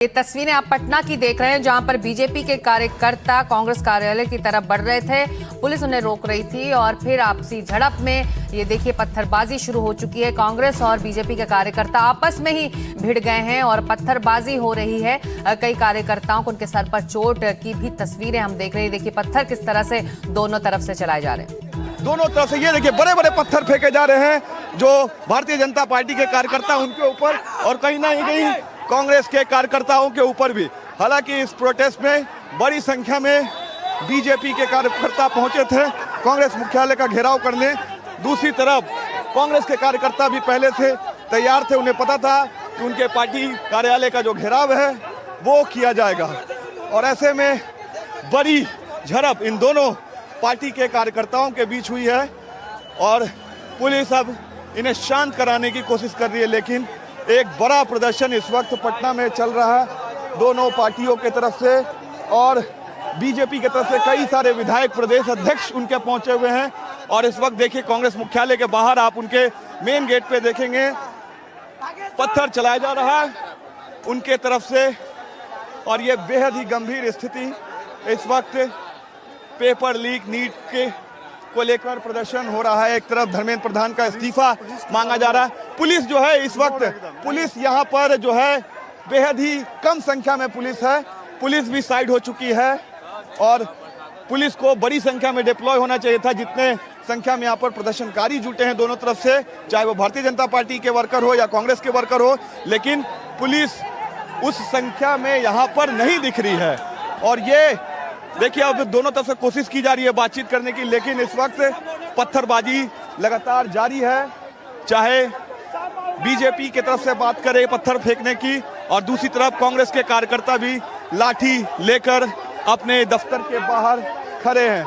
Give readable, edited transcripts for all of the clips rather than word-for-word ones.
ये तस्वीरें आप पटना की देख रहे हैं, जहां पर बीजेपी के कार्यकर्ता कांग्रेस कार्यालय की तरफ बढ़ रहे थे। पुलिस उन्हें रोक रही थी और फिर आपसी झड़प में ये देखिए पत्थरबाजी शुरू हो चुकी है। कांग्रेस और बीजेपी के कार्यकर्ता आपस में ही भिड़ गए हैं और पत्थरबाजी हो रही है। कई कार्यकर्ताओं को उनके सर पर चोट की भी तस्वीरें हम देख रहे हैं। देखिए पत्थर किस तरह से दोनों तरफ से चलाए जा रहे हैं। दोनों तरफ से ये देखिए बड़े बड़े पत्थर फेंके जा रहे हैं जो भारतीय जनता पार्टी के कार्यकर्ता उनके ऊपर और कहीं ना कहीं कांग्रेस के कार्यकर्ताओं के ऊपर भी। हालांकि इस प्रोटेस्ट में बड़ी संख्या में बीजेपी के कार्यकर्ता पहुंचे थे कांग्रेस मुख्यालय का घेराव करने। दूसरी तरफ कांग्रेस के कार्यकर्ता भी पहले से तैयार थे, उन्हें पता था कि उनके पार्टी कार्यालय का जो घेराव है वो किया जाएगा और ऐसे में बड़ी झड़प इन दोनों पार्टी के कार्यकर्ताओं के बीच हुई है और पुलिस अब इन्हें शांत कराने की कोशिश कर रही है। लेकिन एक बड़ा प्रदर्शन इस वक्त पटना में चल रहा है दोनों पार्टियों के तरफ से और बीजेपी की तरफ से कई सारे विधायक, प्रदेश अध्यक्ष उनके पहुंचे हुए हैं। और इस वक्त देखिए कांग्रेस मुख्यालय के बाहर आप उनके मेन गेट पे देखेंगे पत्थर चलाया जा रहा है उनके तरफ से और ये बेहद ही गंभीर स्थिति इस वक्त पेपर लीक नीट के को लेकर प्रदर्शन हो रहा है। एक तरफ धर्मेंद्र प्रधान का इस्तीफा मांगा जा रहा है। पुलिस जो है इस वक्त पुलिस यहाँ पर जो है बेहद ही कम संख्या में पुलिस है। पुलिस भी साइड हो चुकी है और पुलिस को बड़ी संख्या में डिप्लॉय होना चाहिए था। जितने संख्या में यहाँ पर प्रदर्शनकारी जुटे हैं दोनों तरफ से, चाहे वो भारतीय जनता पार्टी के वर्कर हो या कांग्रेस के वर्कर हो, लेकिन पुलिस उस संख्या में यहाँ पर नहीं दिख रही है। और ये देखिए अब दोनों तरफ से कोशिश की जा रही है बातचीत करने की, लेकिन इस वक्त पत्थरबाजी लगातार जारी है। चाहे बीजेपी की तरफ से बात करे पत्थर फेंकने की और दूसरी तरफ कांग्रेस के कार्यकर्ता भी लाठी लेकर अपने दफ्तर के बाहर खड़े हैं।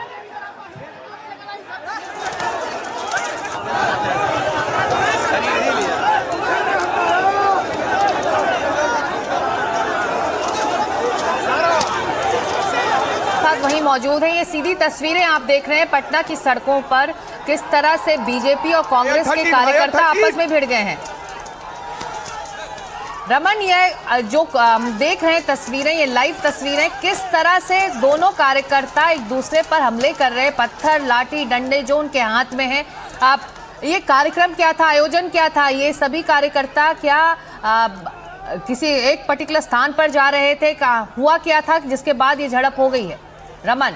वहीं मौजूद हैं, ये सीधी तस्वीरें आप देख रहे हैं पटना की सड़कों पर किस तरह से बीजेपी और कांग्रेस के कार्यकर्ता आपस में भिड़ गए हैं। रमन, ये जो देख रहे हैं तस्वीरें, ये लाइव तस्वीरें, किस तरह से दोनों कार्यकर्ता एक दूसरे पर हमले कर रहे हैं, पत्थर लाठी डंडे जो उनके हाथ में है। आप ये कार्यक्रम क्या था, आयोजन क्या था, ये सभी कार्यकर्ता क्या किसी एक पर्टिकुलर स्थान पर जा रहे थे, हुआ क्या था जिसके बाद ये झड़प हो गई है? रमन,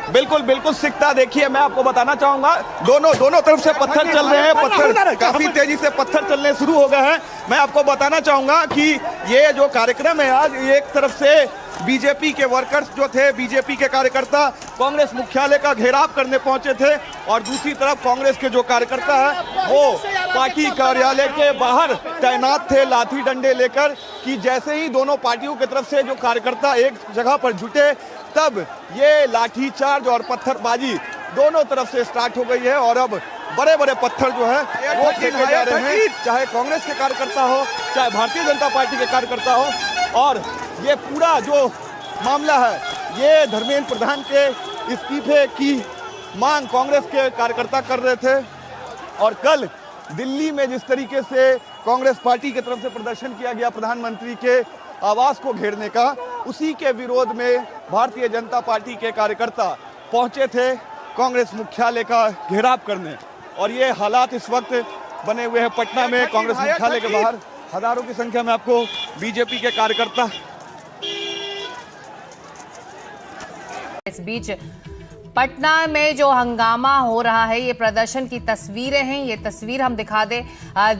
बिल्कुल बिल्कुल सिकता देखिए मैं आपको बताना चाहूंगा दोनों तरफ से पत्थर चल रहे हैं। पत्थर काफी तेजी से पत्थर चलने शुरू हो गए हैं। मैं आपको बताना चाहूंगा कि ये जो कार्यक्रम है आज, एक तरफ से बीजेपी के वर्कर्स जो थे, बीजेपी के कार्यकर्ता कांग्रेस मुख्यालय का घेराव करने पहुंचे थे और दूसरी तरफ कांग्रेस के जो कार्यकर्ता है वो पार्टी कार्यालय के बाहर तैनात थे लाठी डंडे लेकर कि जैसे ही दोनों पार्टियों की तरफ से जो कार्यकर्ता एक जगह पर जुटे तब ये लाठीचार्ज और पत्थरबाजी दोनों तरफ से स्टार्ट हो गई है और अब बड़े बड़े पत्थर जो है वो फेंके जा रहे हैं, चाहे कांग्रेस के कार्यकर्ता हो चाहे भारतीय जनता पार्टी के कार्यकर्ता हो। और ये पूरा जो मामला है ये धर्मेंद्र प्रधान के इस्तीफे की मांग कांग्रेस के कार्यकर्ता कर रहे थे और कल दिल्ली में जिस तरीके से कांग्रेस पार्टी की तरफ से प्रदर्शन किया गया प्रधानमंत्री के आवास को घेरने का, उसी के विरोध में भारतीय जनता पार्टी के कार्यकर्ता पहुंचे थे कांग्रेस मुख्यालय का घेराव करने। और ये हालात इस वक्त बने हुए हैं पटना में कांग्रेस मुख्यालय के बाहर। हजारों की संख्या में आपको बीजेपी के कार्यकर्ता इस बीच पटना में जो हंगामा हो रहा है, ये प्रदर्शन की तस्वीरें हैं। ये तस्वीर हम दिखा दें,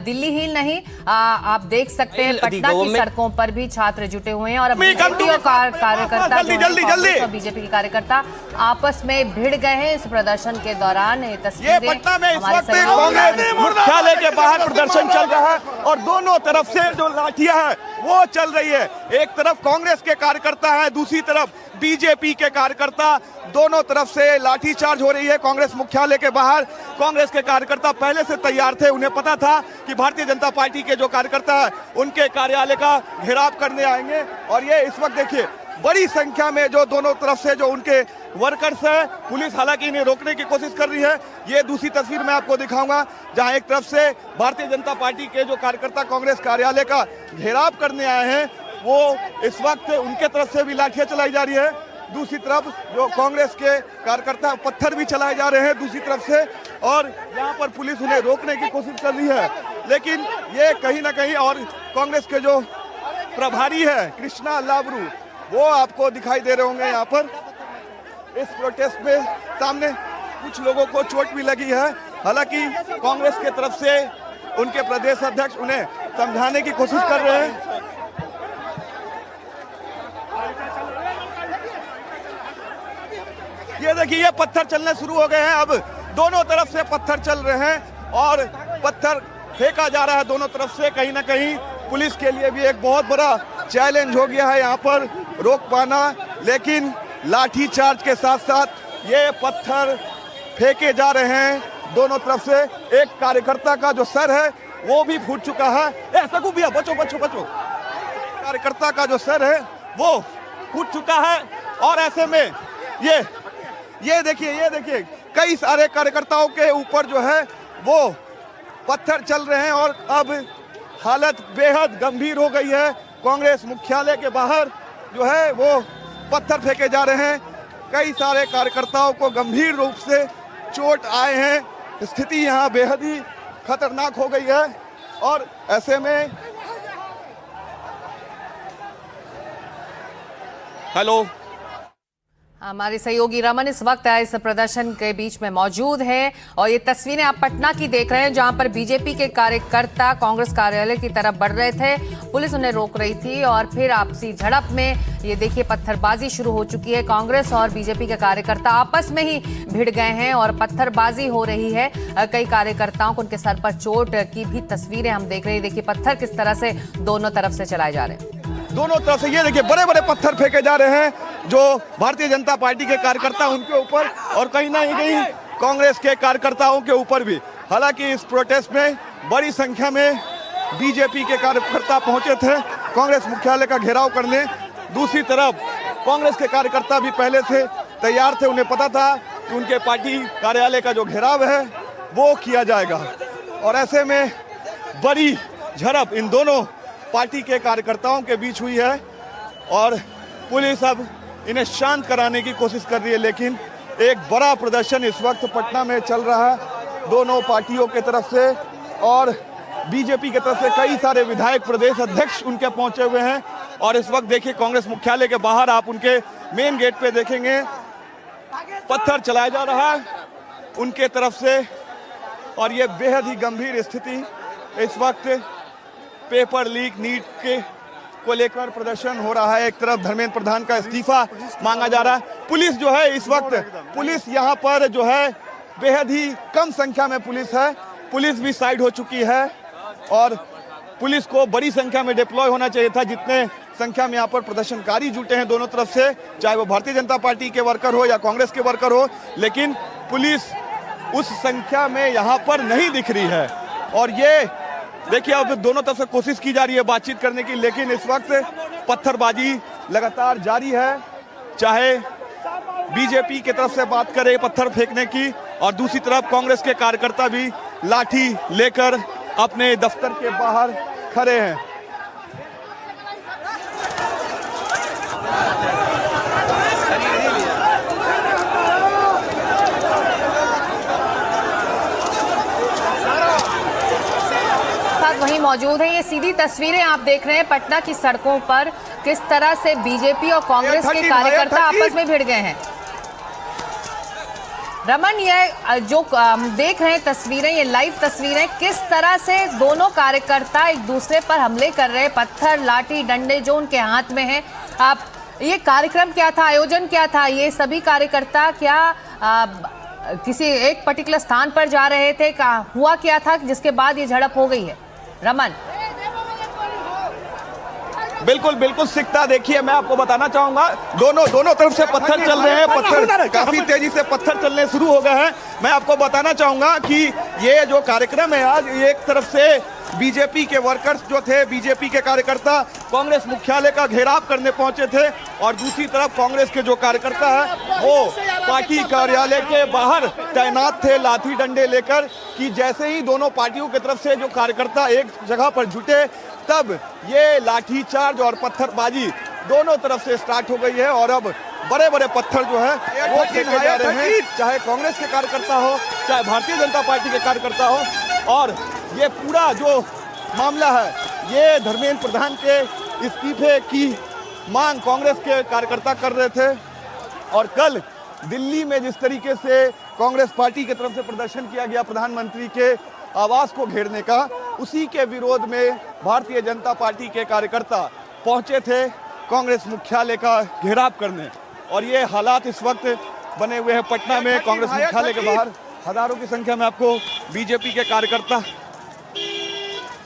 दिल्ली ही नहीं आप देख सकते हैं पटना की सड़कों पर भी छात्र जुटे हुए हैं और बीजेपी और कार्यकर्ता और बीजेपी के कार्यकर्ता आपस में भिड़ गए हैं इस प्रदर्शन के दौरान। ये तस्वीरें पटना में इस वक्त कांग्रेस मुख्यालय के बाहर प्रदर्शन चल रहा है और दोनों तरफ से जो लाठियां हैं वो चल रही है। एक तरफ कांग्रेस के कार्यकर्ता है, दूसरी तरफ बीजेपी के कार्यकर्ता, दोनों तरफ से लाठीचार्ज हो रही है कांग्रेस मुख्यालय के बाहर। कांग्रेस के कार्यकर्ता पहले से तैयार थे, उन्हें पता था कि भारतीय जनता पार्टी के जो कार्यकर्ता है उनके कार्यालय का घेराव करने आएंगे और ये इस वक्त देखिए बड़ी संख्या में जो दोनों तरफ से जो उनके वर्कर्स हैं, पुलिस हालांकि इन्हें रोकने की कोशिश कर रही है। ये दूसरी तस्वीर मैं आपको दिखाऊंगा जहां एक तरफ से भारतीय जनता पार्टी के जो कार्यकर्ता कांग्रेस कार्यालय का घेराव करने आए हैं, वो इस वक्त उनके तरफ से भी लाठियां चलाई जा रही है। दूसरी तरफ जो कांग्रेस के कार्यकर्ता पत्थर भी चलाए जा रहे हैं दूसरी तरफ से, और यहाँ पर पुलिस उन्हें रोकने की कोशिश कर रही है। लेकिन ये कहीं ना कहीं, और कांग्रेस के जो प्रभारी है कृष्णा लाबरू, वो आपको दिखाई दे रहे होंगे यहाँ पर इस प्रोटेस्ट में। सामने कुछ लोगों को चोट भी लगी है, हालांकि कांग्रेस के तरफ से उनके प्रदेश अध्यक्ष उन्हें समझाने की कोशिश कर रहे हैं। ये देखिए, ये पत्थर चलने शुरू हो गए हैं। अब दोनों तरफ से पत्थर चल रहे हैं और पत्थर फेंका जा रहा है दोनों तरफ से। कहीं ना कहीं पुलिस के लिए भी एक बहुत बड़ा चैलेंज हो गया है यहाँ पर रोक पाना। लेकिन लाठी चार्ज के साथ साथ ये पत्थर फेंके जा रहे हैं दोनों तरफ से। एक कार्यकर्ता का जो सर है वो भी फूट चुका है। सकू भैया बचो बचो बचो। कार्यकर्ता का जो सर है वो फूट चुका है और ऐसे में ये देखिए कई सारे कार्यकर्ताओं के ऊपर जो है वो पत्थर चल रहे हैं और अब हालत बेहद गंभीर हो गई है। कांग्रेस मुख्यालय के बाहर जो है वो पत्थर फेंके जा रहे हैं। कई सारे कार्यकर्ताओं को गंभीर रूप से चोट आए हैं। स्थिति यहाँ बेहद ही खतरनाक हो गई है और ऐसे में हेलो, हमारे सहयोगी रमन इस वक्त इस प्रदर्शन के बीच में मौजूद हैं और ये तस्वीरें आप पटना की देख रहे हैं जहां पर बीजेपी के कार्यकर्ता कांग्रेस कार्यालय की तरफ बढ़ रहे थे। पुलिस उन्हें रोक रही थी और फिर आपसी झड़प में ये देखिए पत्थरबाजी शुरू हो चुकी है। कांग्रेस और बीजेपी के कार्यकर्ता आपस में ही भिड़ गए हैं और पत्थरबाजी हो रही है। कई कार्यकर्ताओं को उनके सर पर चोट की भी तस्वीरें हम देख रहे हैं। देखिए पत्थर किस तरह से दोनों तरफ से चलाए जा रहे हैं। दोनों तरफ से ये देखिए बड़े बड़े पत्थर फेंके जा रहे हैं जो भारतीय जनता पार्टी के कार्यकर्ता उनके ऊपर और कहीं ना कहीं कांग्रेस के कार्यकर्ताओं के ऊपर भी। हालांकि इस प्रोटेस्ट में बड़ी संख्या में बीजेपी के कार्यकर्ता पहुंचे थे कांग्रेस मुख्यालय का घेराव करने। दूसरी तरफ कांग्रेस के कार्यकर्ता भी पहले से तैयार थे। उन्हें पता था कि उनके पार्टी कार्यालय का जो घेराव है वो किया जाएगा और ऐसे में बड़ी झड़प इन दोनों पार्टी के कार्यकर्ताओं के बीच हुई है और पुलिस अब इन्हें शांत कराने की कोशिश कर रही है। लेकिन एक बड़ा प्रदर्शन इस वक्त पटना में चल रहा है दोनों पार्टियों के तरफ से और बीजेपी की तरफ से कई सारे विधायक प्रदेश अध्यक्ष उनके पहुंचे हुए हैं। और इस वक्त देखिए कांग्रेस मुख्यालय के बाहर आप उनके मेन गेट पे देखेंगे पत्थर चलाया जा रहा है उनके तरफ से और ये बेहद ही गंभीर स्थिति इस वक्त पेपर लीक नीट के को लेकर प्रदर्शन हो रहा है। एक तरफ धर्मेंद्र प्रधान का इस्तीफा मांगा जा रहा है। पुलिस जो है इस वक्त पुलिस यहाँ पर जो है बेहद ही कम संख्या में पुलिस है। पुलिस भी साइड हो चुकी है और पुलिस को बड़ी संख्या में डिप्लॉय होना चाहिए था। जितने संख्या में यहाँ पर प्रदर्शनकारी जुटे हैं दोनों तरफ से, चाहे वो भारतीय जनता पार्टी के वर्कर हो या कांग्रेस के वर्कर हो, लेकिन पुलिस उस संख्या में यहाँ पर नहीं दिख रही है। और ये देखिए अब दोनों तरफ से कोशिश की जा रही है बातचीत करने की, लेकिन इस वक्त पत्थरबाजी लगातार जारी है। चाहे बीजेपी की तरफ से बात करे पत्थर फेंकने की और दूसरी तरफ कांग्रेस के कार्यकर्ता भी लाठी लेकर अपने दफ्तर के बाहर खड़े हैं। वहीं मौजूद है। ये सीधी तस्वीरें आप देख रहे हैं पटना की सड़कों पर किस तरह से बीजेपी और कांग्रेस के कार्यकर्ता आपस में भिड़ गए हैं। रमन, ये जो देख रहे हैं तस्वीरें, ये लाइव तस्वीरें, किस तरह से दोनों कार्यकर्ता एक दूसरे पर हमले कर रहे हैं, पत्थर लाठी डंडे जो उनके हाथ में है। आप ये कार्यक्रम क्या था, आयोजन क्या था? ये सभी कार्यकर्ता क्या किसी एक पर्टिकुलर स्थान पर जा रहे थे? हुआ क्या था जिसके बाद ये झड़प हो गई है? रमन, बिल्कुल बिल्कुल सिकता। देखिए मैं आपको बताना चाहूंगा दोनों तरफ से पत्थर चल रहे हैं। पत्थर काफी तेजी से पत्थर चलने शुरू हो गए हैं। मैं आपको बताना चाहूंगा कि ये जो कार्यक्रम है आज, एक तरफ से बीजेपी के वर्कर्स जो थे, बीजेपी के कार्यकर्ता कांग्रेस मुख्यालय का घेराव करने पहुंचे थे और दूसरी तरफ कांग्रेस के जो कार्यकर्ता है वो पार्टी कार्यालय के बाहर तैनात थे लाठी डंडे लेकर, कि जैसे ही दोनों पार्टियों की तरफ से जो कार्यकर्ता एक जगह पर जुटे तब ये लाठीचार्ज और पत्थरबाजी दोनों तरफ से स्टार्ट हो गई है और अब बड़े बड़े पत्थर जो है वो फेंके जा रहे हैं, चाहे कांग्रेस के कार्यकर्ता हो, चाहे भारतीय जनता पार्टी के कार्यकर्ता हो। और ये पूरा जो मामला है ये धर्मेंद्र प्रधान के इस्तीफे की मांग कांग्रेस के कार्यकर्ता कर रहे थे और कल दिल्ली में जिस तरीके से कांग्रेस पार्टी की तरफ से प्रदर्शन किया गया प्रधानमंत्री के आवास को घेरने का, उसी के विरोध में भारतीय जनता पार्टी के कार्यकर्ता पहुंचे थे कांग्रेस मुख्यालय का घेराव करने। और ये हालात इस वक्त बने हुए हैं पटना में कांग्रेस मुख्यालय के बाहर। हजारों की संख्या में आपको बीजेपी के कार्यकर्ता